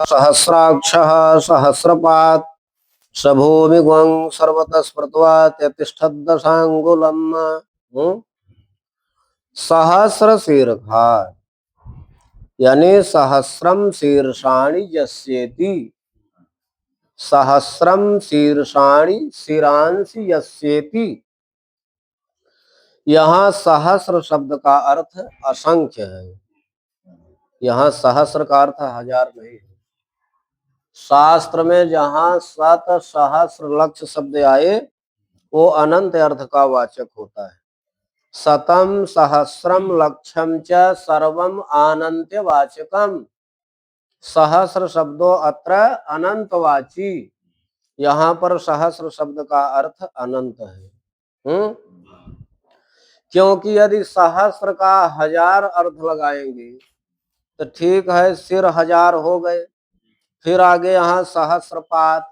सहस्राक्षः सहस्रपात् स भूमिगुं सर्वतः स्मृत्वा त्यतिष्ठद्दशाङ्गुलम्। सहस्र शीर्षा यानी सहस्रम शीर्षाणि यस्येति, सहस्रम शीर्षाणि शिरांसि यस्येति। यहाँ सहस्र शब्द का अर्थ असंख्य है। यहाँ सहस्र का अर्थ हजार नहीं है। शास्त्र में जहाँ शत सहस्र लक्ष शब्द आए वो अनंत अर्थ का वाचक होता है। शतम सहस्रम लक्षम च सर्वम अनंत वाचकम। सहस्र शब्दों अत्र अनंतवाची। यहाँ पर सहस्र शब्द का अर्थ अनंत है। क्योंकि यदि सहस्र का हजार अर्थ लगाएंगे तो ठीक है, सिर हजार हो गए। फिर आगे यहाँ सहस्रपात,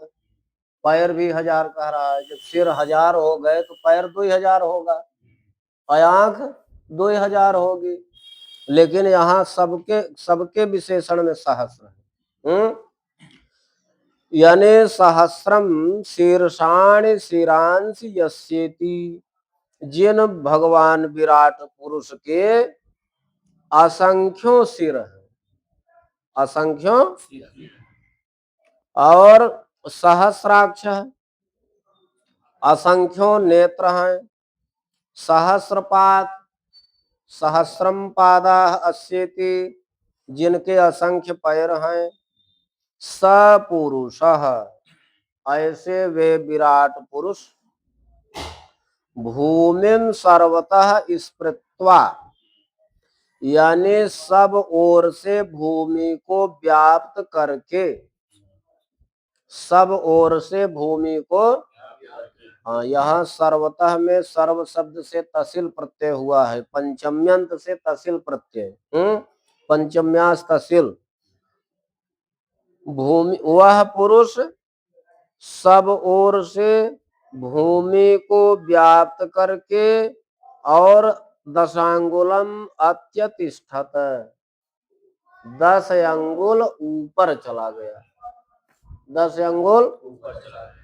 पैर भी हजार कह रहा है। जब सिर हजार हो गए तो पैर 2000 होगा, आंख 2000 होगी। लेकिन यहाँ सबके सबके विशेषण में सहस्र है। यानी सहस्रम शीर्षाणि शिरांसि यस्येति। जिन भगवान विराट पुरुष के असंख्यों सिर हैं, असंख्यों, और सहस्राक्ष असंख्यों नेत्र हैं। सहस्रपाद सहस्रम पादा अस्येति, जिनके असंख्य पैर हैं। सपुरुष ऐसे वे विराट पुरुष भूमिं सर्वतः स्पृत्वा, यानी सब ओर से भूमि को व्याप्त करके, सब ओर से भूमि को। हाँ, यहाँ सर्वतः में सर्व शब्द से तसिल प्रत्यय हुआ है, पंचम्यंत से तसिल प्रत्यय। पंचम्यास तसिल। भूमि, वह पुरुष सब ओर से भूमि को व्याप्त करके और दशांगुलम अत्यतिष्ठत, 10 अंगुल ऊपर चला गया। 10 अंगुल ऊपर चला गया।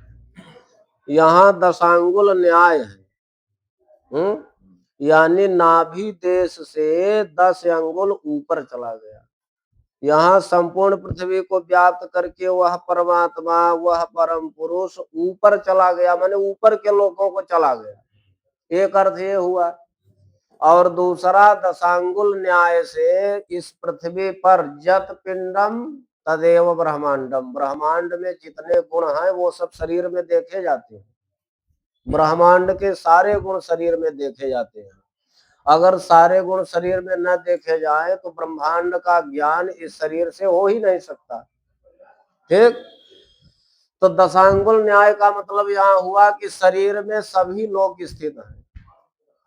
यहाँ दशांगुल न्याय है। यानी नाभि देश से 10 अंगुल ऊपर चला गया। यहाँ संपूर्ण पृथ्वी को व्याप्त करके वह परमात्मा, वह परम पुरुष ऊपर चला गया, माने ऊपर के लोगों को चला गया। एक अर्थ ये हुआ। और दूसरा, दशांगुल न्याय से इस पृथ्वी पर जत पिंडम तदेव ब्रह्मांडम, ब्रह्मांड में जितने गुण हैं वो सब शरीर में देखे जाते हैं। ब्रह्मांड के सारे गुण शरीर में देखे जाते हैं। अगर सारे गुण शरीर में न देखे जाए तो ब्रह्मांड का ज्ञान इस शरीर से हो ही नहीं सकता। ठीक, तो दशांगुल न्याय का मतलब यहाँ हुआ कि शरीर में सभी लोग स्थित हैं।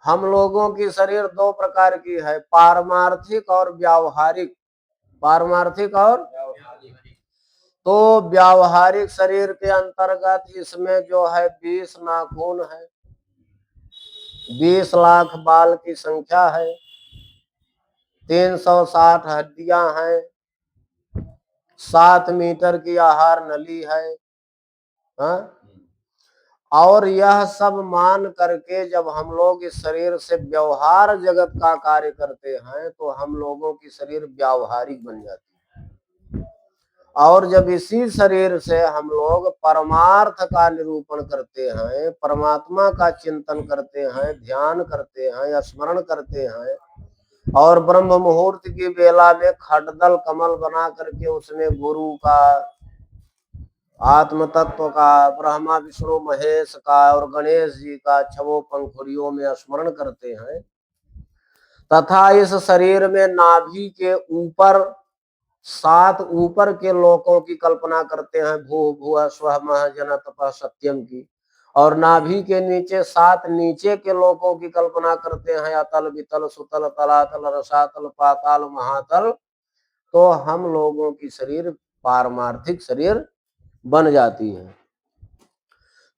हम लोगों की शरीर 2 प्रकार की है, पारमार्थिक और व्यावहारिक। पारमार्थिक और, तो व्यावहारिक शरीर के अंतर्गत इसमें जो है 20 नाखून है, 20 लाख बाल की संख्या है, 360 हड्डियां हैं, 7 मीटर की आहार नली है। हाँ? और यह सब मान करके जब हम लोग इस शरीर से व्यवहार जगत का कार्य करते हैं तो हम लोगों की शरीर व्यावहारिक बन जाती है। और जब इसी शरीर से हम लोग परमार्थ का निरूपण करते हैं, परमात्मा का चिंतन करते हैं, ध्यान करते हैं, स्मरण करते हैं, और ब्रह्म मुहूर्त की बेला में खटदल कमल बना करके उसमें गुरु का, आत्म तत्व का, ब्रह्मा विष्णु महेश का और गणेश जी का छवो पंखुड़ियों में स्मरण करते हैं, तथा इस शरीर में नाभि के ऊपर 7 ऊपर के लोकों की कल्पना करते हैं, भू भुव स्वः मह जन तपः सत्यम की, और नाभि के नीचे 7 नीचे के लोकों की कल्पना करते हैं, अतल वितल सुतल तलातल रसातल पाताल महातल। तो हम लोगों की शरीर पारमार्थिक शरीर बन जाती है।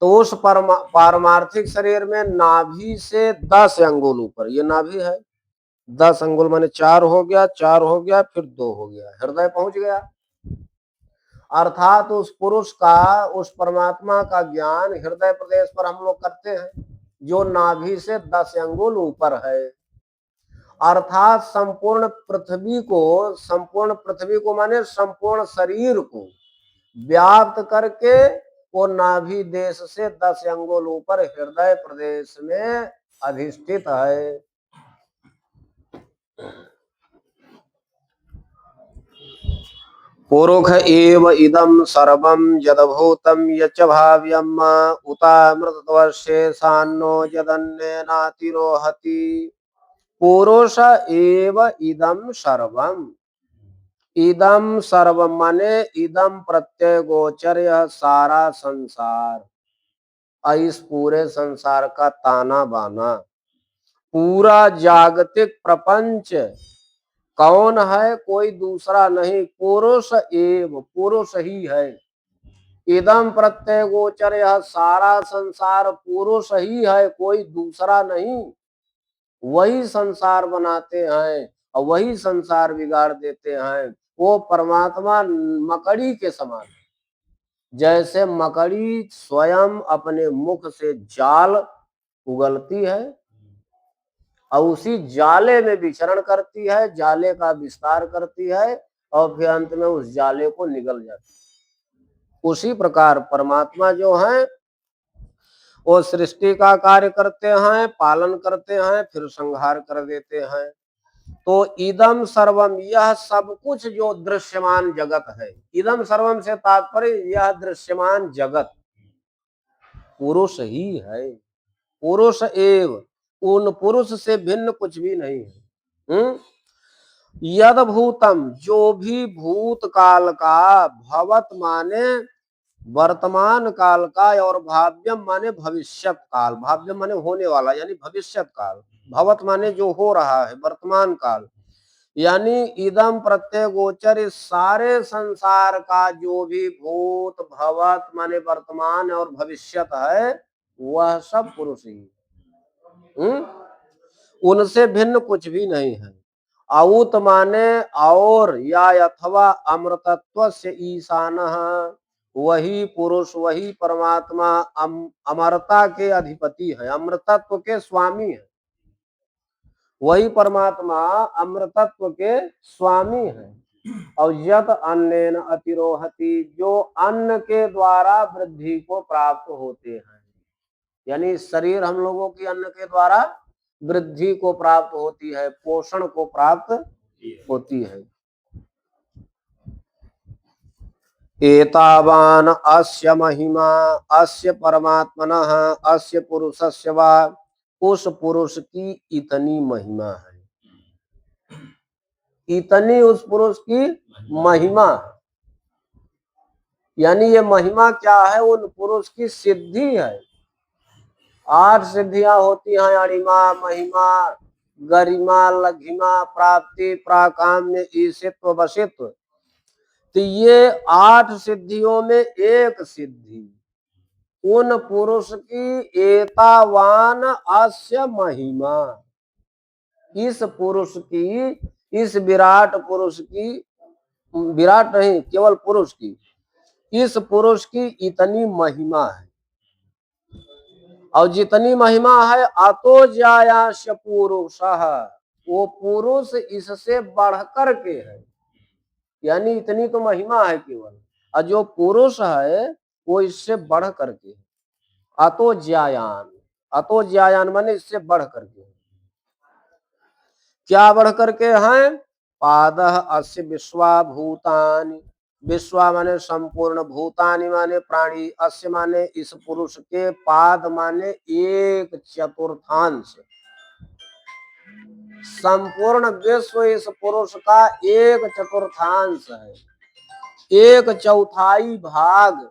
तो उस पारमार्थिक शरीर में नाभि से 10 अंगुल ऊपर, ये नाभि है, 10 अंगुल माने 4 हो गया, 4 हो गया, फिर 2 हो गया, हृदय पहुंच गया। अर्थात उस पुरुष का, उस परमात्मा का ज्ञान हृदय प्रदेश पर हम लोग करते हैं, जो नाभि से 10 अंगुल ऊपर है। अर्थात संपूर्ण पृथ्वी को माने संपूर्ण शरीर को व्याप्त करके वो नाभि देश से 10 अंगुल ऊपर हृदय प्रदेश में अधिष्ठित है। पुरुष एव इदं सर्वं यद्भूतं यच्च भाव्यम् उतामृतवर्षेशान्नो यदन्येनातिरोहति। पुरुष एव इदं सर्वम, इदम सर्व माने इदम प्रत्यय गोचर, यह सारा संसार, इस पूरे संसार का ताना बाना, पूरा जागतिक प्रपंच कौन है? कोई दूसरा नहीं, पुरुष एव, पुरुष ही है। इदम प्रत्यय गोचर, यह सारा संसार पुरुष ही है, कोई दूसरा नहीं। वही संसार बनाते हैं और वही संसार बिगाड़ देते हैं। वो परमात्मा मकड़ी के समान, जैसे मकड़ी स्वयं अपने मुख से जाल उगलती है और उसी जाले में विचरण करती है, जाले का विस्तार करती है और फिर अंत में उस जाले को निगल जाती है। उसी प्रकार परमात्मा जो है वो सृष्टि का कार्य करते हैं, पालन करते हैं, फिर संहार कर देते हैं। तो इदम सर्वम, यह सब कुछ जो दृश्यमान जगत है, इदम सर्वम से तात्पर्य यह दृश्यमान जगत पुरुष ही है। पुरुष एव, उन पुरुष से भिन्न कुछ भी नहीं है। यद भूतम, जो भी भूत काल का, भवत माने वर्तमान काल का, और भाव्यम माने भविष्यत काल, भाव्यम माने होने वाला यानी भविष्यत काल, भवत माने जो हो रहा है वर्तमान काल, यानी इदम प्रत्यय गोचर, इस सारे संसार का जो भी भूत भवत माने वर्तमान और भविष्यत है, वह सब पुरुष ही है। उनसे भिन्न कुछ भी नहीं है। आउत माने और, या अथवा अमृतत्व से ईशान, वही पुरुष, वही परमात्मा अमरता के अधिपति है, अमृतत्व के स्वामी है। वही परमात्मा अमृतत्व के स्वामी है। और यत अन्नेन अतिरोहति, जो अन्न के द्वारा वृद्धि को प्राप्त होते हैं, यानी शरीर हम लोगों की अन्न के द्वारा वृद्धि को प्राप्त होती है, पोषण को प्राप्त होती है। एतावान अस्य महिमा, अस्य परमात्मनः, अस्य पुरुषस्य वा, उस पुरुष की इतनी महिमा है, इतनी उस पुरुष की महिमा। यानी ये महिमा क्या है? उन पुरुष की सिद्धि है। 8 सिद्धियां होती हैं, अणिमा, महिमा, गरिमा, लघिमा, प्राप्ति, प्राकाम्य, ईशित्व, वशित्व। तो ये 8 सिद्धियों में एक सिद्धि उन पुरुष की एतावान अस्य महिमा, इस पुरुष की, इस विराट पुरुष की, विराट नहीं केवल पुरुष की, इस पुरुष की इतनी महिमा है। और जितनी महिमा है, अतो जायाश पुरुषः, वो पुरुष इससे बढ़कर के है, यानी इतनी तो महिमा है केवल, और जो पुरुष है वो इससे बढ़ करके है। अतो ज्यायान, अतो ज्यायान माने इससे बढ़ करके, क्या बढ़ करके हैं? पादः अस्य विश्वा भूतानि, विश्वा माने संपूर्ण, भूतानि माने प्राणी, अस्य माने इस पुरुष के, पाद माने 1/4, संपूर्ण विश्व इस पुरुष का 1/4 है, 1/4 भाग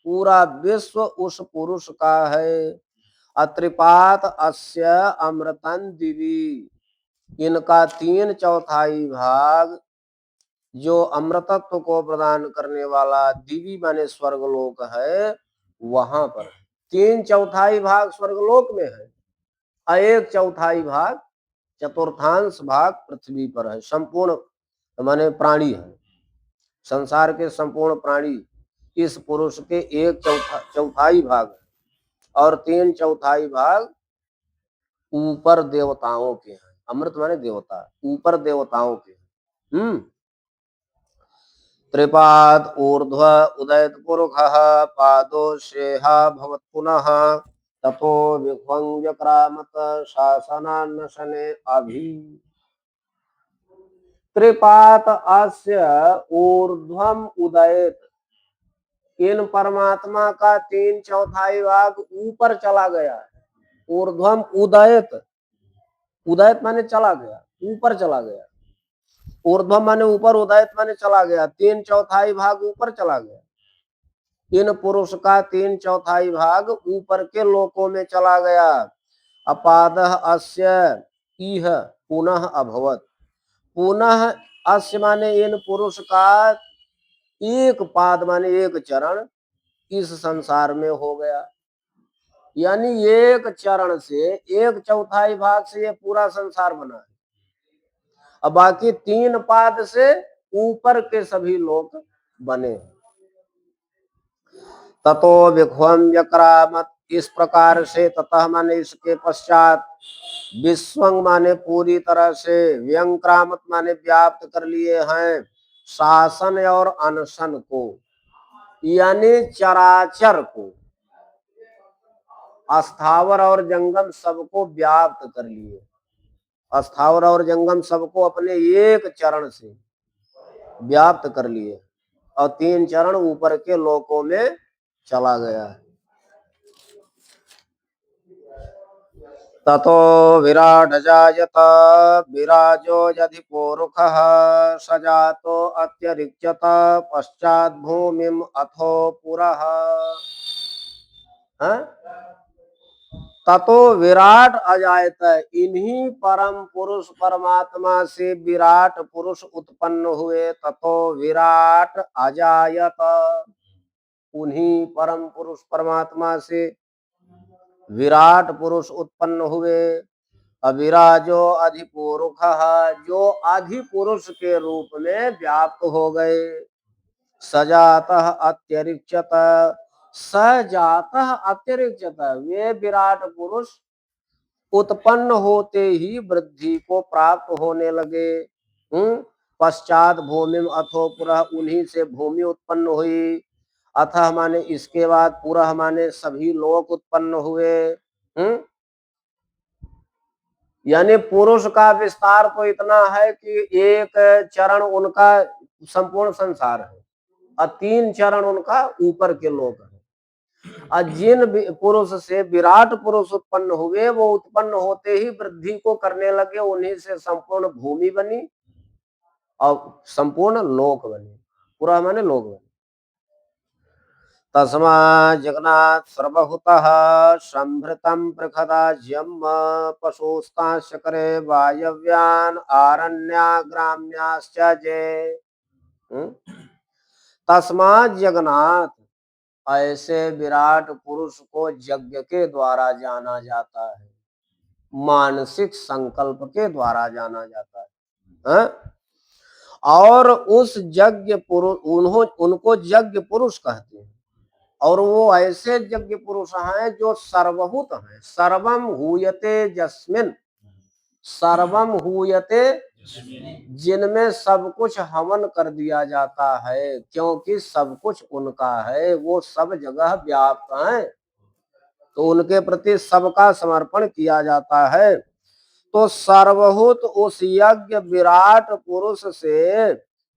पूरा विश्व उस पुरुष का है। अत्रिपात अस्य अमृतन दिवी, इनका 3/4 भाग जो अमृतत्व को प्रदान करने वाला दिवी माने स्वर्गलोक है, वहां पर 3/4 भाग स्वर्गलोक में है और 1/4 भाग, 1/4 भाग पृथ्वी पर है, संपूर्ण माने प्राणी है। संसार के संपूर्ण प्राणी इस पुरुष के एक चौथाई भाग और 3/4 भाग ऊपर देवताओं के हैं। अमृत माने देवता, ऊपर देवताओं के। त्रिपाद ऊर्ध्व उदयत पुरुषः पादो शेहा भवत् पुनः ततो विख्वं व्यक्रामत शासनान्नशने अभि। त्रिपात अस्य ऊर्ध्वम उदयत, इन परमात्मा का 3/4 भाग ऊपर चला गया है। ऊर्ध्वम उदयत, उदयत माने चला गया, ऊपर चला गया। ऊर्ध्वम माने ऊपर, उदयत माने चला गया, 3/4 भाग ऊपर चला गया। इन पुरुष का 3/4 भाग ऊपर के लोकों में चला गया। अपादः अस्य इह पुनः अभवत, पुनः अस्य माने इन पुरुष का एक पाद माने एक चरण इस संसार में हो गया। यानी एक चरण से 1/4 भाग से ये पूरा संसार बना है। अब बाकी 3 पाद से ऊपर के सभी लोक बने। ततो विख्वम व्यक्रामत, इस प्रकार से, ततः माने इसके पश्चात, विश्वंग माने पूरी तरह से, व्यंक्रामत माने व्याप्त कर लिए हैं, शासन और अनशन को, यानी चराचर को, अस्थावर और जंगम सबको व्याप्त कर लिए। अस्थावर और जंगम सबको अपने एक चरण से व्याप्त कर लिए और 3 चरण ऊपर के लोकों में चला गया। ततो विराट जायत विराजो यदि पोरुखः सजातो अत्यरिच्यत पश्चात भूमिम अथो पुरः। ततो विराट अजायत, इन्हीं परम पुरुष परमात्मा से विराट पुरुष उत्पन्न हुए। ततो विराट अजायत, उन्हीं परम पुरुष परमात्मा से विराट पुरुष उत्पन्न हुए। अविराजो अधिपुरुषः, जो अधिपुरुष के रूप में व्याप्त हो गए। सजातः अत्यरिच्यत, सजातः अत्यरिच्यत, वे विराट पुरुष उत्पन्न होते ही वृद्धि को प्राप्त होने लगे। पश्चात भूमि अथो पुरः, उन्हीं से भूमि उत्पन्न हुई। अथः माने इसके बाद, पुरः माने सभी लोक उत्पन्न हुए। यानी पुरुष का विस्तार तो इतना है कि एक चरण उनका संपूर्ण संसार है और 3 चरण उनका ऊपर के लोक है। और जिन पुरुष से विराट पुरुष उत्पन्न हुए, वो उत्पन्न होते ही वृद्धि को करने लगे। उन्हीं से संपूर्ण भूमि बनी और संपूर्ण लोक बने। पूरा माने लोक बने। तस्मा जगन्नाथ सर्वभूतः संभृतं पृखदाज्यम पशुस्तांश्चक्रे वायव्यान आरण्या ग्राम्याश्च जे। तस्मा जगन्नाथ, ऐसे विराट पुरुष को यज्ञ के द्वारा जाना जाता है, मानसिक संकल्प के द्वारा जाना जाता है। और उस यज्ञ पुरुष, उनको यज्ञ पुरुष कहते हैं। और वो ऐसे यज्ञ पुरुष हैं जो सर्वभूत हैं। सर्वम हूयते जस्मिन, सर्वम हूयते, जिनमें सब कुछ हवन कर दिया जाता है, क्योंकि सब कुछ उनका है, वो सब जगह व्याप्त हैं, तो उनके प्रति सबका समर्पण किया जाता है। तो सर्वभूत उस यज्ञ विराट पुरुष से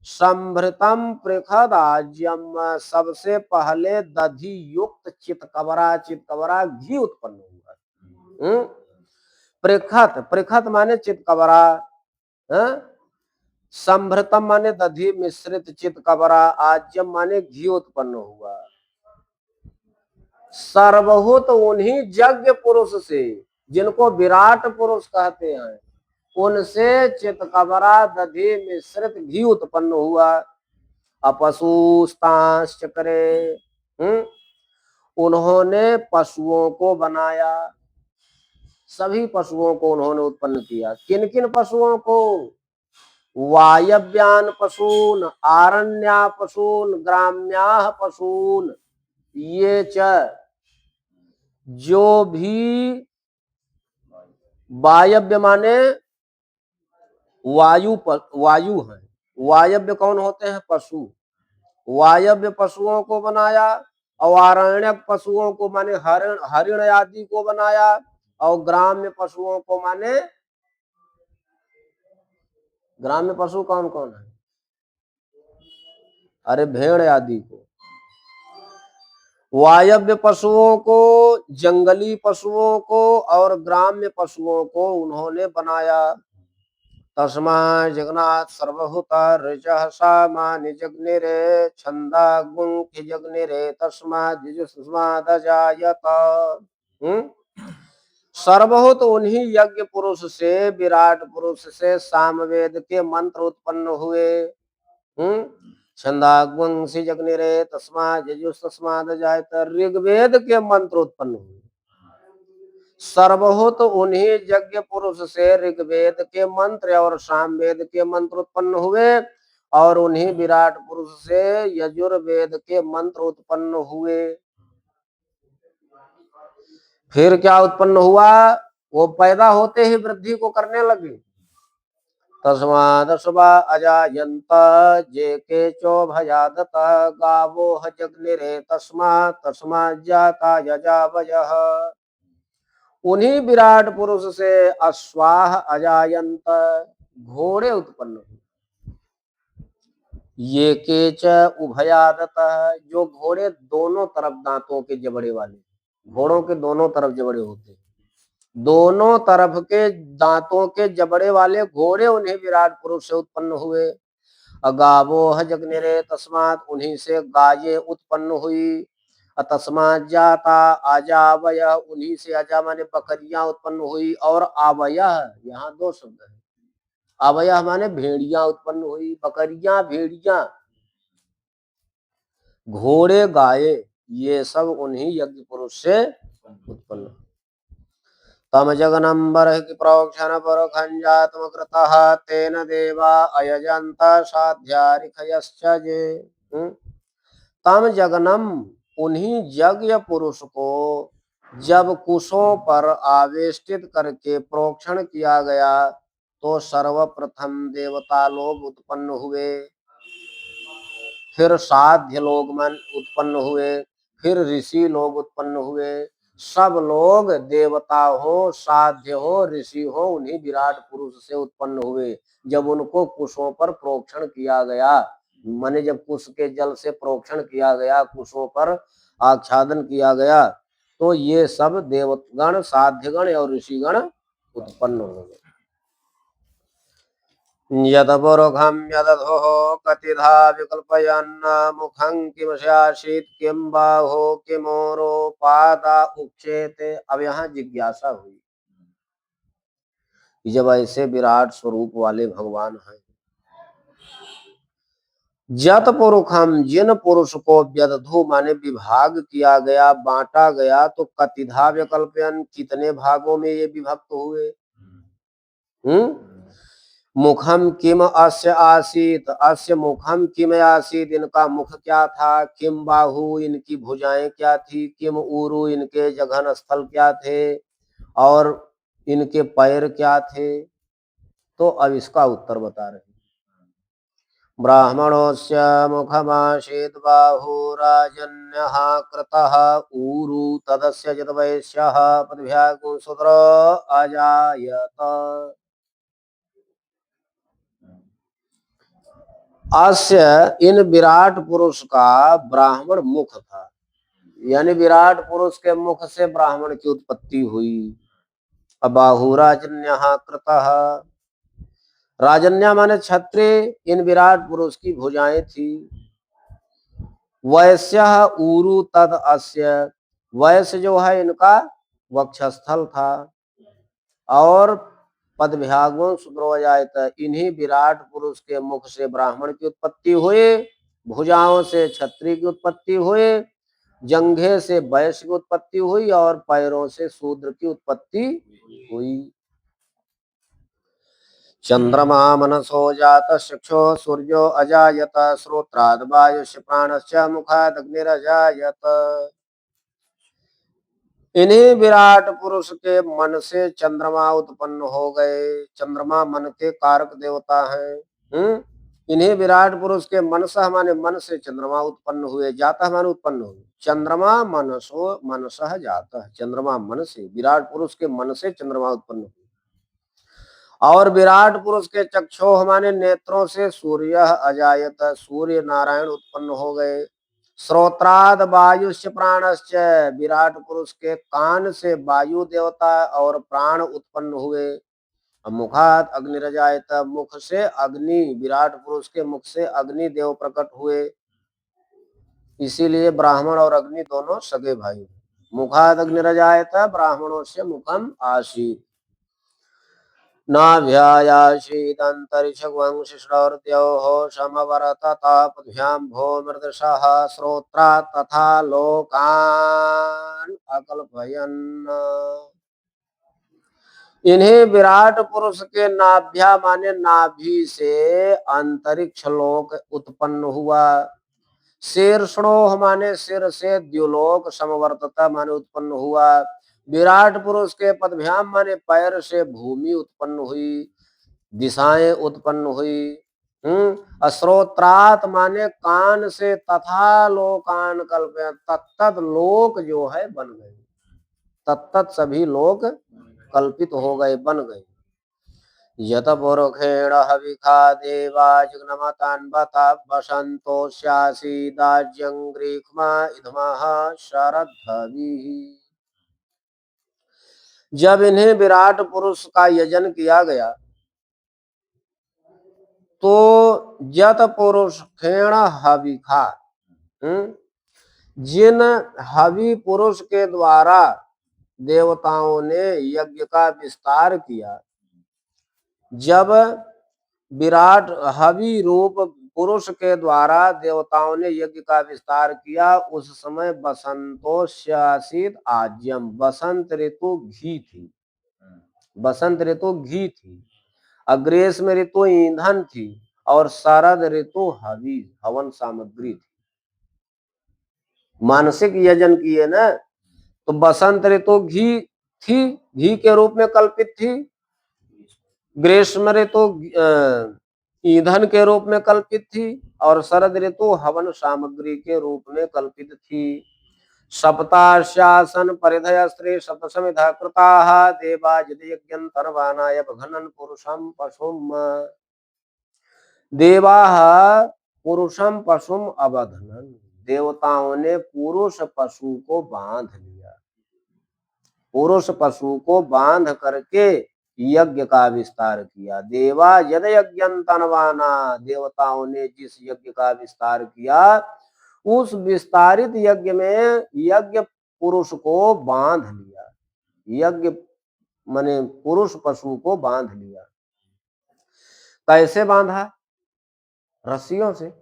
संभृतम पृखदाज्यम, सबसे पहले दधि युक्त चितकबरा, चितकबरा घी उत्पन्न हुआ। पृखत, पृखत माने चितकबरा, संभृतम माने दधि मिश्रित चितकबरा, आज्यम माने घी उत्पन्न हुआ। सर्वभूत उन्हीं यज्ञ पुरुष से, जिनको विराट पुरुष कहते हैं, उनसे चितकबरा दधि मिश्रित घी उत्पन्न हुआ। अपशुस्तांश्चक्रे, उन्होंने पशुओं को बनाया, सभी पशुओं को उन्होंने उत्पन्न किया। किन किन पशुओं को? वायव्यान पशून आरण्या पशून ग्राम्या पशून ये च, जो भी वायव्य माने वायु है। वायव्य कौन होते हैं? पशु। वायव्य पशुओं को बनाया और आरण्यक पशुओं को माने हरिण आदि को बनाया और ग्राम्य पशुओं को माने, ग्राम्य पशु कौन कौन है? अरे भेड़ आदि को। वायव्य पशुओं को, जंगली पशुओं को और ग्राम्य पशुओं को उन्होंने बनाया। तस्मा जगन्नाथ सर्वभूता ऋचः सामानि जग्निरे छन्दाग्मुखि जग्निरे तस्मादजायत। सर्वभूत उन्हीं यज्ञ पुरुष से, विराट पुरुष से सामवेद के मंत्र उत्पन्न हुए। छंदाग्वंसी जग्निरे तस्मादजायत, ऋग्वेद के मंत्र उत्पन्न हुए। सर्वभूत उन्हीं यज्ञ पुरुष से ऋग्वेद के मंत्र और सामवेद के मंत्र उत्पन्न हुए और उन्हीं विराट पुरुष से यजुर्वेद के मंत्र उत्पन्न हुए। फिर क्या उत्पन्न हुआ? वो पैदा होते ही वृद्धि को करने लगे। तस्मादस्वा अजायन्त जे के चोभयादत गावो जग्निरे तस्मात् जाता यजावयः। उन्हीं विराट पुरुष से अश्वाह अजायंत, घोड़े उत्पन्न हुए। ये केच उभयादत, जो घोड़े दोनों तरफ दांतों के जबड़े वाले, घोड़ों के दोनों तरफ जबड़े होते हैं, दोनों तरफ के दांतों के जबड़े वाले घोड़े उन्हीं विराट पुरुष से उत्पन्न हुए। अगावोह जग्निरे तस्मात्, उन्हीं से गाये उत्पन्न हुई। तस्मात् जाता आजावय, उन्हीं से अजा माने बकरियां उत्पन्न हुई और आवयः, यहाँ दो शब्द है। आवयः माने भेड़ियां उत्पन्न हुई, बकरियां भेड़ियां, घोड़े गाये, ये सब उन्हीं यज्ञ पुरुष से उत्पन्न। तम जगनंबर की प्रोक्षण पर खंजात्म कृतः तेन देवा अयजंत साध्यारिखयश्च जे। तम जगनम, उन्हीं यज्ञ पुरुष को जब कुशों पर आवेष्टित करके प्रोक्षण किया गया तो सर्वप्रथम देवता लोग उत्पन्न हुए, फिर साध्य लोग मन उत्पन्न हुए, फिर ऋषि लोग उत्पन्न हुए। सब लोग देवता हो, साध्य हो, ऋषि हो, उन्हीं विराट पुरुष से उत्पन्न हुए। जब उनको कुशों पर प्रोक्षण किया गया, माने जब कुश के जल से प्रोक्षण किया गया, कुशों पर आच्छादन किया गया, तो ये सब देवगण, साध्यगण और ऋषिगण उत्पन्न हो गए। यदपुरुखं यदधोः कतिधा विकल्पयन् मुखं किम स्यासीत् किम बाहो किमोरो पादा उच्येते। अब यहाँ जिज्ञासा हुई, जब ऐसे विराट स्वरूप वाले भगवान हैं, जत पुरुषम, जिन पुरुष को व्यदधु माने विभाग किया गया, बांटा गया, तो कतिधा विकल्पयन्, कितने भागों में ये विभक्त हुए। मुखम किम अस्य आसीत, अस्य मुखम किम आसीत, इनका मुख क्या था। किम बाहु, इनकी भुजाएं क्या थी। किम उरु, इनके जघन स्थल क्या थे और इनके पैर क्या थे। तो अब इसका उत्तर बता रहे। ब्राह्मणोस्य मुखमासीत बाहुराजन्यः कृतः ऊरु तदस्य जतवैश्यः पदभ्यागुं शूद्र अजायत। अस्य, इन विराट पुरुष का ब्राह्मण मुख था, यानी विराट पुरुष के मुख से ब्राह्मण की उत्पत्ति हुई। अबाहुराजन्यः कृतः, राजन्या माने क्षत्रिय, इन विराट पुरुष की भुजाएं थी। वैश्यः ऊरु तद अस्य, वैश्य जो है इनका वक्षस्थल था। और पदभ्यागों शूद्रोजायत, इन्हीं विराट पुरुष के मुख से ब्राह्मण की उत्पत्ति हुई, भुजाओं से क्षत्रिय की उत्पत्ति हुई, जंघे से वैश्य की उत्पत्ति हुई और पैरों से शूद्र की उत्पत्ति हुई। चंद्रमा मनसो जात चक्षो सूर्यो अजायत श्रोत्राद वायुष्य प्राणश्च मुखाद अग्निरजायत। इन्हीं विराट पुरुष के मन से चंद्रमा उत्पन्न हो गए। चंद्रमा मन के कारक देवता हैं। इन्हीं विराट पुरुष के मनसा माने मन से चंद्रमा उत्पन्न हुए, जाता माने उत्पन्न हुए। चंद्रमा मनसो मनसः जाता, चंद्रमा मन से, विराट पुरुष के मन से चंद्रमा उत्पन्न हुए। और विराट पुरुष के चक्षो माने नेत्रों से सूर्य अजायत, सूर्य नारायण उत्पन्न हो गए। श्रोत्राद वायुष्य प्राणश्च, विराट पुरुष के कान से वायु देवता और प्राण उत्पन्न हुए। मुखात अग्निरजायत, मुख से अग्नि, विराट पुरुष के मुख से अग्नि देव प्रकट हुए। इसीलिए ब्राह्मण और अग्नि दोनों सगे भाई। मुखात अग्निरजायत ब्राह्मणों से मुखम आसीत। नाभ्यायाशीदन्तरिक्षगं शिश्नोर्द्योः समवरततापद्भ्यां भो मृदशः श्रोत्रात् तथा लोकान् अकल्पयन्। इन्हें विराट पुरुष के नाभ्या माने नाभि से अंतरिक्ष लोक उत्पन्न हुआ। शीर्षणोह माने सिर से द्युलोक समवर्तता माने उत्पन्न हुआ। विराट पुरुष के पदभ्याम माने पैर से भूमि उत्पन्न हुई, दिशाएं उत्पन्न हुई। श्रोत्रात माने कान से तथा लोकान कल्पया, तत्त लोक जो है बन गए, तत्त सभी लोक कल्पित हो गए, बन गए। यत पुरुषेण हविखा देवा जिग्नमतान्वता वसन्तोऽस्यासीदाज्यं ग्रीक्मा इधमः शरद्धविः। जब इन्हें विराट पुरुष का यजन किया गया तो यत पुरुषेण हविखा, जिन हवि पुरुष के द्वारा देवताओं ने यज्ञ का विस्तार किया, जब विराट हवि रूप पुरुष के द्वारा देवताओं ने यज्ञ का विस्तार किया, उस समय बसंतोष्यासीत आज्यम, बसंत ऋतु घी थी, बसंत ऋतु घी थी, ग्रीष्म ऋतु ईंधन थी और शरद ऋतु हवि हवन सामग्री थी। मानसिक यजन किए ना, तो बसंत ऋतु घी थी, घी के रूप में कल्पित थी। ग्रीष्म ऋतु ईंधन के रूप में कल्पित थी और शरद ऋतु हवन सामग्री के रूप में कल्पित थी। सप्ताशासन परिधय स्त्री सप्तसमिधा कृताः देवा यज्ञं तर्वाणाय भघनन् पुरुषं पशुम। देवाः पुरुषम पशुम अबधनन्, देवताओं ने पुरुष पशु को बांध लिया, पुरुष पशु को बांध करके यज्ञ का विस्तार किया। देवा यद यज्ञं तन्वाना, देवताओं ने जिस यज्ञ का विस्तार किया, उस विस्तारित यज्ञ में यज्ञ पुरुष को बांध लिया, यज्ञ माने पुरुष पशु को बांध लिया। कैसे बांधा? रस्सियों से।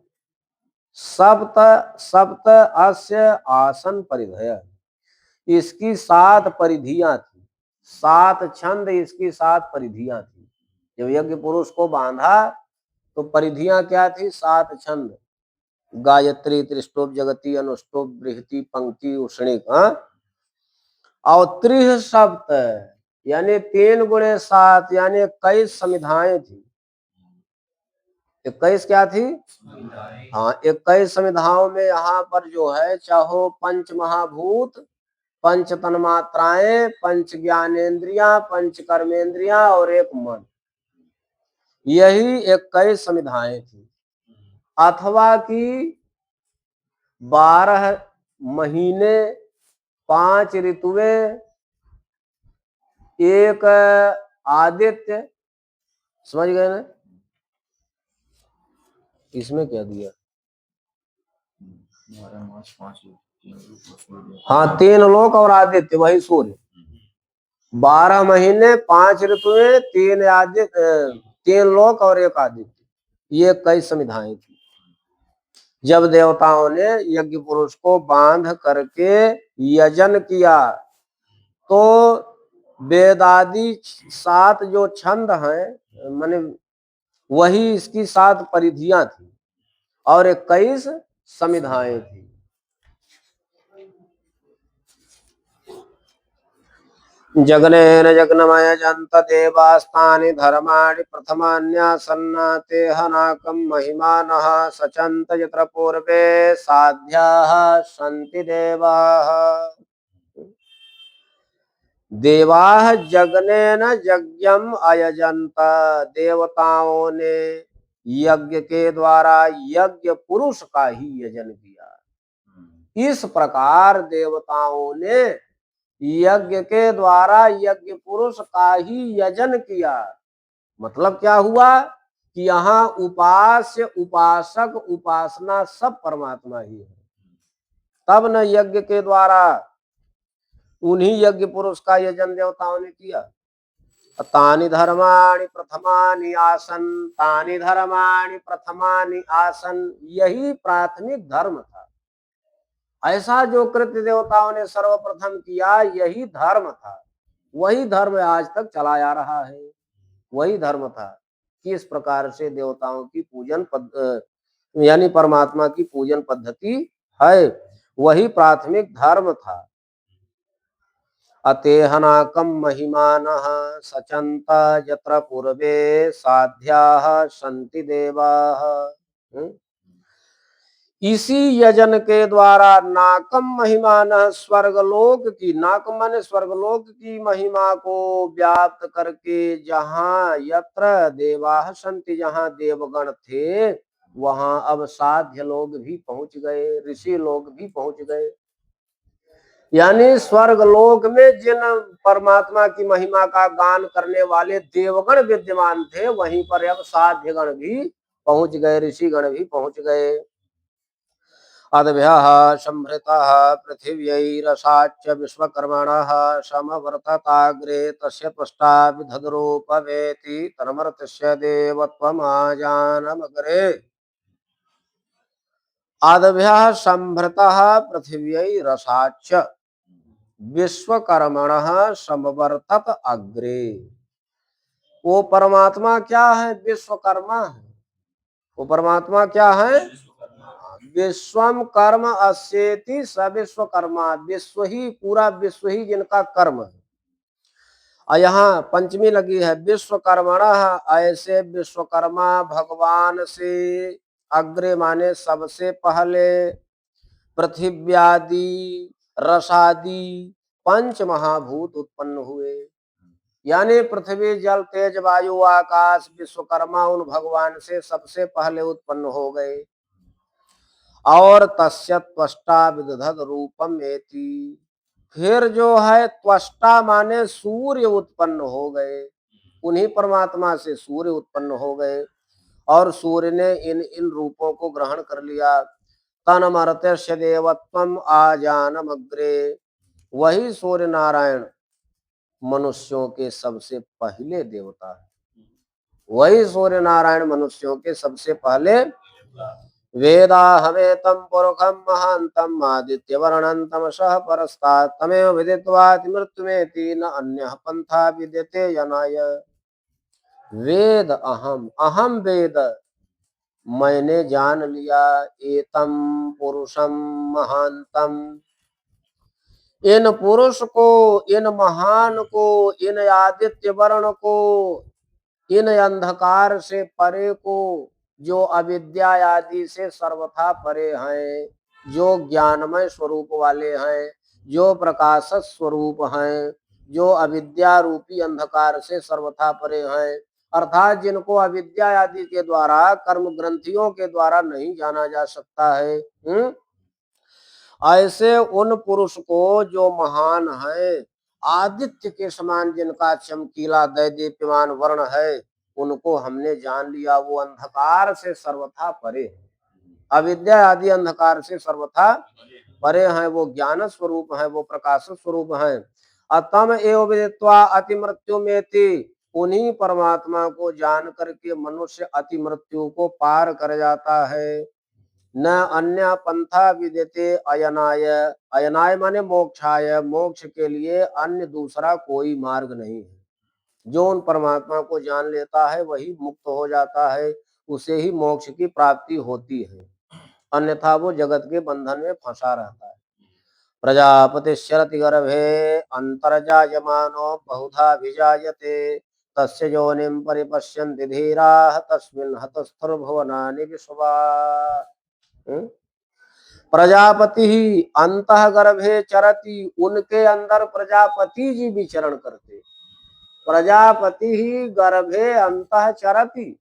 सप्त सप्त अस्य आसन परिधय, इसकी 7 परिधियां थी, 7 छंद इसकी 7 परिधियां थी। जब यज्ञ पुरुष को बांधा तो परिधियां क्या थी? 7 छंद, गायत्री, त्रिष्टोप, जगती, अनुष्टोप, बृहति, पंक्ति, उष्णिक। और त्रिह सप्त यानी 3 गुणे 7 यानी 21 समिधाएं थी। 21 क्या थी? हाँ, 21 समिधाओं में यहाँ पर जो है चाहो पंच महाभूत, पंच तन्मात्राएं, पंच ज्ञानेन्द्रियां, पंच कर्मेंद्रियां और एक मन, यही 21 समिधाएं थी। अथवा कि 12 महीने, 5 ऋतुएं, एक आदित्य, समझ गए ना? इसमें क्या दिया? हाँ, 3 लोक और आदित्य, वही सूर्य। 12 महीने, 5 ऋतुएं, 3 आदित्य, 3 लोक और एक आदित्य, ये कई समिधाएं थी। जब देवताओं ने यज्ञ पुरुष को बांध करके यजन किया तो वेदादि 7 जो छंद हैं माने वही इसकी 7 परिधियां थी और 21 समिधाएं थी। जगनेन जगनमय जंत देवास्तानि धर्माणि प्रथमान्यासन्न ते हनाकं महिमानः सचन्त यत्र पूर्वे साध्याः सन्ति देवाः। देवाः जगनेन यज्ञम अयजंत, देवताओं ने यज्ञ के द्वारा यज्ञ पुरुष का ही यजन किया। इस प्रकार देवताओं ने यज्ञ के द्वारा यज्ञ पुरुष का ही यजन किया। मतलब क्या हुआ कि यहाँ उपास्य उपासक उपासना सब परमात्मा ही है। तब न यज्ञ के द्वारा उन्हीं यज्ञ पुरुष का यजन देवताओं ने किया। तानि धर्माणि प्रथमानि आसन, तानि धर्माणि प्रथमानि आसन, यही प्राथमिक धर्म था। ऐसा जो कृत्य देवताओं ने सर्वप्रथम किया यही धर्म था। वही धर्म आज तक चला आ रहा है। वही धर्म था कि इस प्रकार से देवताओं की पूजन यानी परमात्मा की पूजन पद्धति है, वही प्राथमिक धर्म था। अतेहनाकं महिमानः सचन्त यत्र पूर्वे साध्याः सन्ति देवाः। इसी यजन के द्वारा नाकम महिमानः, स्वर्गलोक की, नाकम माने स्वर्गलोक की महिमा को व्याप्त करके जहाँ यत्र देवाः सन्ति, जहाँ देवगण थे वहां अब साध्य लोग भी पहुंच गए, ऋषि लोग भी पहुंच गए। यानी स्वर्ग लोक में जिन परमात्मा की महिमा का गान करने वाले देवगण विद्यमान थे वहीं पर अब साध्य गण भी पहुंच गए, ऋषि गण भी पहुंच गए। अद्भ्यः संभृतः पृथिव्यैरसाच्च विश्वकर्मणः समवर्तताग्रे तस्य त्वष्टा विदधरूपवेति तन्मर्त्यस्य देवत्वमाजानमग्रे। आदभ्यः संभृतः पृथिव्यैरसाच्च विश्वकर्मणः समवर्तत अग्रे। वो परमात्मा क्या है? विश्वकर्मा है। वो परमात्मा क्या है? विश्वम कर्म अस्येति स विश्वकर्मा। विश्व ही, पूरा विश्व ही जिनका कर्म है। और यहाँ पंचमी लगी है विश्वकर्मणः, ऐसे विश्वकर्मा भगवान से अग्रे माने सबसे पहले पृथिव्यादि रसादि पंच महाभूत उत्पन्न हुए। यानी पृथ्वी जल तेज वायु आकाश विश्वकर्मा उन भगवान से सबसे पहले उत्पन्न हो गए। और तस्य त्वष्टा विदधत रूपम एति, फिर जो है त्वष्टा माने सूर्य उत्पन्न हो गए। उन्हीं परमात्मा से सूर्य उत्पन्न हो गए और सूर्य ने इन इन रूपों को ग्रहण कर लिया। तन्मर्त्यस्य देवत्वम आजानमग्रे। वही सूर्य नारायण मनुष्यों के सबसे पहले देवता है। वही सूर्य नारायण मनुष्यों के सबसे पहले। वेदाहमेतं पुरुषं महान्तं आदित्य वर्णं तमसः परस्तात् तमेव विदित्वाति मृत्युमेति न अन्यः पंथा विद्यते यनाय। वेद अहम, अहम वेद, मैंने जान लिया, एतम पुरुषम महांतम, इन पुरुष को, इन महान को, इन आदित्य वर्ण को, इन अंधकार से परे को, जो अविद्या आदि से सर्वथा परे हैं, जो ज्ञानमय स्वरूप वाले हैं, जो प्रकाश स्वरूप हैं, जो अविद्या रूपी अंधकार से सर्वथा परे हैं, अर्थात जिनको अविद्या आदि के द्वारा कर्म ग्रंथियों के द्वारा नहीं जाना जा सकता है। ऐसे उन पुरुष को जो महान है, आदित्य के समान जिनका चमकीला दैदीप्यमान वर्ण है, उनको हमने जान लिया। वो अंधकार से सर्वथा परे है, अविद्या आदि अंधकार से सर्वथा परे हैं। वो ज्ञान स्वरूप है, वो प्रकाश स्वरूप है। अतम एव विदित्वा अति मृत्यु मेति, उन्हीं परमात्मा को जान करके मनुष्य अति मृत्यु को पार कर जाता है। न अन्य पंथा विद्यते अयनाय, अयनाय माने मोक्षाय, मोक्ष के लिए अन्य दूसरा कोई मार्ग नहीं है। जो उन परमात्मा को जान लेता है वही मुक्त हो जाता है, उसे ही मोक्ष की प्राप्ति होती है, अन्यथा वो जगत के बंधन में फंसा रहता है। प्रजापति शरति गर्भे अंतर्जायमानो बहुधा विजायते तस्य योनिं परिपश्यन्ति धीराः तस्मिन् हतस्थुर्भुवनानि विश्वा। प्रजापति ही अंतः गर्भे चरति, उनके अंदर प्रजापति जी विचरण करते। प्रजापति ही गर्भे अंतः चरति,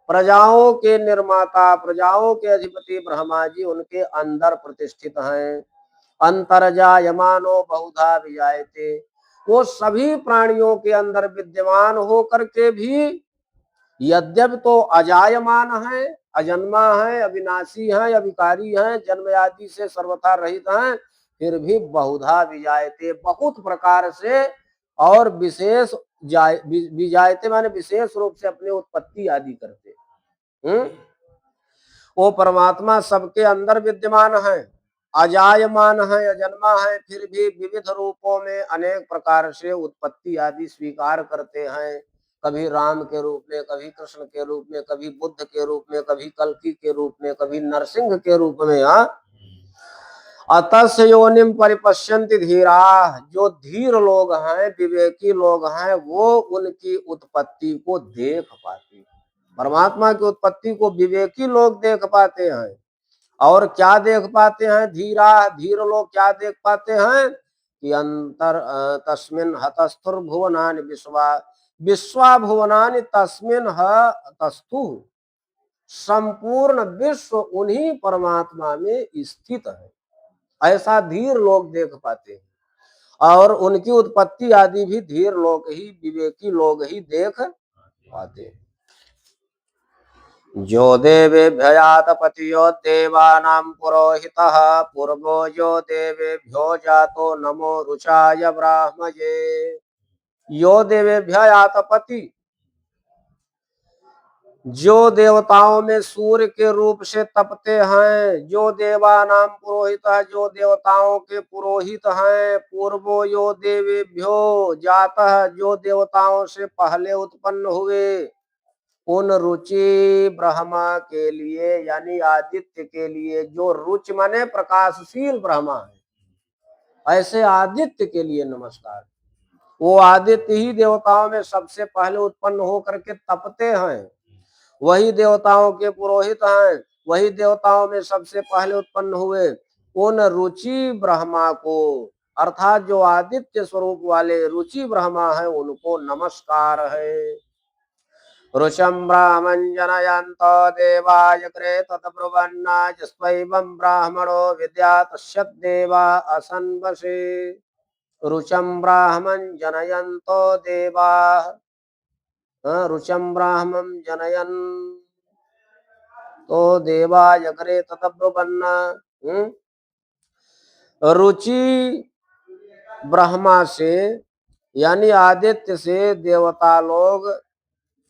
प्रजाओं के निर्माता प्रजाओं के अधिपति ब्रह्मा जी उनके अंदर प्रतिष्ठित हैं। अंतर्जायमानो बहुधा विजायते, वो सभी प्राणियों के अंदर विद्यमान हो करके भी यद्यपि तो अजायमान है, अजन्मा है, अविनाशी है, अविकारी है, जन्म आदि से सर्वथा रहित हैं, फिर भी बहुधा विजायते, बहुत प्रकार से और विशेष विजायते माने विशेष रूप से अपने उत्पत्ति आदि करते। वो परमात्मा सबके अंदर विद्यमान है, अजायमान है, अजन्मा है, फिर भी विविध रूपों में अनेक प्रकार से उत्पत्ति आदि स्वीकार करते हैं। कभी राम के रूप में, कभी कृष्ण के रूप में, कभी बुद्ध के रूप में, कभी कल्कि के रूप में, कभी नरसिंह के रूप में। अतः योनिम परिपश्यन्ति धीरा, जो धीर लोग हैं, विवेकी लोग हैं, वो उनकी उत्पत्ति को देख पाते। परमात्मा की उत्पत्ति को विवेकी लोग देख पाते हैं। और क्या देख पाते हैं? धीर लोग क्या देख पाते हैं कि अंतर तस्मिन हतस्थुर भुवनानि विश्वा भुवनानि तस्मिन हतस्थु, संपूर्ण विश्व उन्हीं परमात्मा में स्थित है, ऐसा धीर लोग देख पाते हैं। और उनकी उत्पत्ति आदि भी धीर लोग ही, विवेकी लोग ही देख पाते हैं। जो देवेभ्ययात पतियो देवानां पुरोहितः पूर्वो यो देवेभ्यो जातो नमो रुचाय ब्राह्मये। यो देवेभ्ययात पति, जो देवताओं में सूर्य के रूप से तपते हैं, जो देवानाम पुरोहित है, जो देवताओं के पुरोहित हैं, पूर्वो यो देवेभ्यो जातः, जो देवताओं से पहले उत्पन्न हुए, उन रुचि ब्रह्मा के लिए यानी आदित्य के लिए, जो रुचि माने प्रकाशशील ब्रह्मा है, ऐसे आदित्य के लिए नमस्कार। वो आदित्य ही देवताओं में सबसे पहले उत्पन्न हो करके तपते हैं, वही देवताओं के पुरोहित हैं, वही देवताओं में सबसे पहले उत्पन्न हुए। उन रुचि ब्रह्मा को, अर्थात जो आदित्य स्वरूप वाले रुचि ब्रह्मा है, उनको नमस्कार है। रुचम ब्राह्मण जनयन्तो देवायग्रे तत्ब्रुवन्ना जस्वैवं ब्राह्मणो विद्या तस्यत् देवा असन्वसे। रुचम ब्राह्मण जनयन्तो देवा, रुचम ब्राह्मण जनयन तो देवायग्रे तत्ब्रुवन्ना, रुचि ब्रह्मा से यानी आदित्य से देवता लोग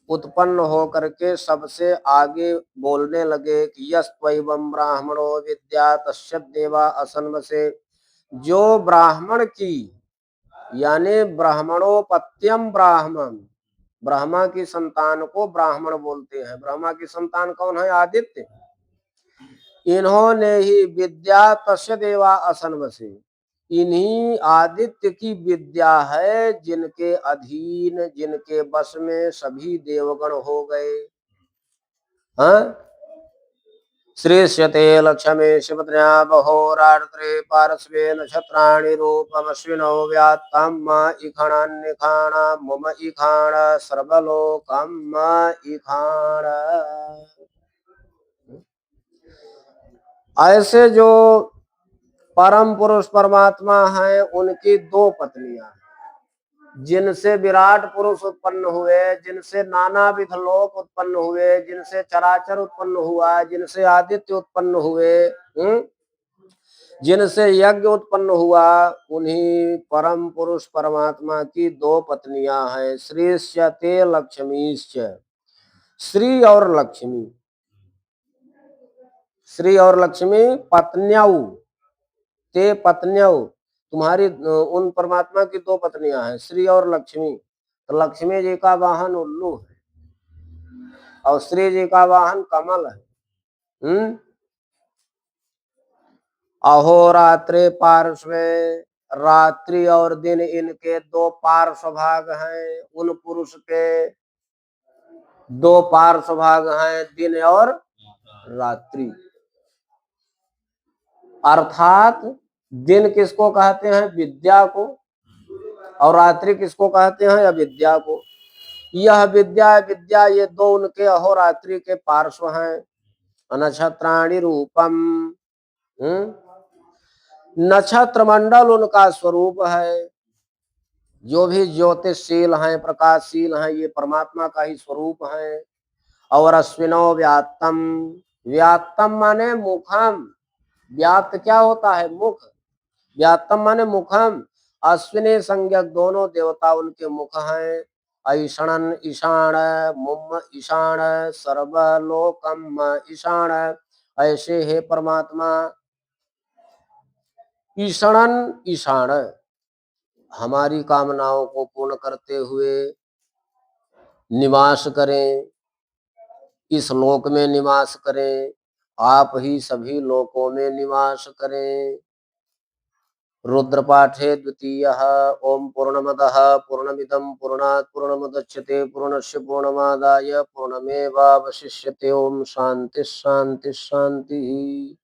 उत्पन्न होकर के सबसे आगे बोलने लगे कि यस्त्वैवं ब्राह्मणो विद्या तस्य देवा असन्वसे। जो ब्राह्मण की यानी ब्राह्मणोपत्यम ब्राह्मण, ब्रह्मा की संतान को ब्राह्मण बोलते हैं। ब्रह्मा की संतान कौन है? आदित्य। इन्होंने ही विद्या तस्य देवा असन्वसे, इन्हीं आदित्य की विद्या है जिनके अधीन, जिनके बस में सभी देवगण हो गए। श्रेष्यते लक्ष्मे शिवत्र्या बहोरार्द्रे पार्श्वे नक्षत्राणि रूपमश्विनो व्यात्तं इखाणान्निखाणा मम इखाण सर्वलोकं इखाण। ऐसे जो परम पुरुष परमात्मा है, उनकी दो पत्नियां हैं, जिनसे विराट पुरुष उत्पन्न हुए, जिनसे नानाविध लोक उत्पन्न हुए, जिनसे चराचर उत्पन्न हुआ, जिनसे आदित्य उत्पन्न हुए, जिनसे यज्ञ उत्पन्न हुआ, उन्हीं परम पुरुष परमात्मा की दो पत्नियां हैं। श्रीष्यते लक्ष्मीश्च, श्री और लक्ष्मी, श्री और लक्ष्मी पत्न्याऊ, ते पत्न्याऊ, तुम्हारी उन परमात्मा की दो पत्नियां हैं, श्री और लक्ष्मी। तो लक्ष्मी जी का वाहन उल्लू है और श्री जी का वाहन कमल है। अहोरात्रे पार्श्वे, रात्रि और दिन इनके दो पार्श्व भाग हैं। उन पुरुष के दो पार्श्व भाग हैं, दिन और रात्रि। अर्थात दिन किसको कहते हैं? विद्या को। और रात्रि किसको कहते हैं? अविद्या को। यह विद्या विद्या ये दो उनके अहोरात्रि के पार्श्व हैं। नक्षत्राणि रूपम, नक्षत्र मंडल उनका स्वरूप है। जो भी ज्योतिषशील हैं, प्रकाशशील हैं, ये परमात्मा का ही स्वरूप है। और अश्विनो व्यात्तम, व्यात्तम माने मुखम। व्यात्त क्या होता है? मुख। व्यात्तम माने मुखम। अश्विनी संज्ञक दोनों देवता उनके मुख हैं। ऐषणन ईशान, मुम ईशान, सर्वलोकम ईशान। ऐसे हे परमात्मा ईषणन ईशान, हमारी कामनाओं को पूर्ण करते हुए निवास करें, इस लोक में निवास करें, आप ही सभी लोकों में निवास करें। रुद्रपाठे द्वितीयः। ओम पूर्णमदः पूर्णमिदं पूर्णात् पूर्णमुदच्यते पूर्णस्य पूर्णमादाय पूर्णमेवावशिष्यते। ओम शांति शांति शांति।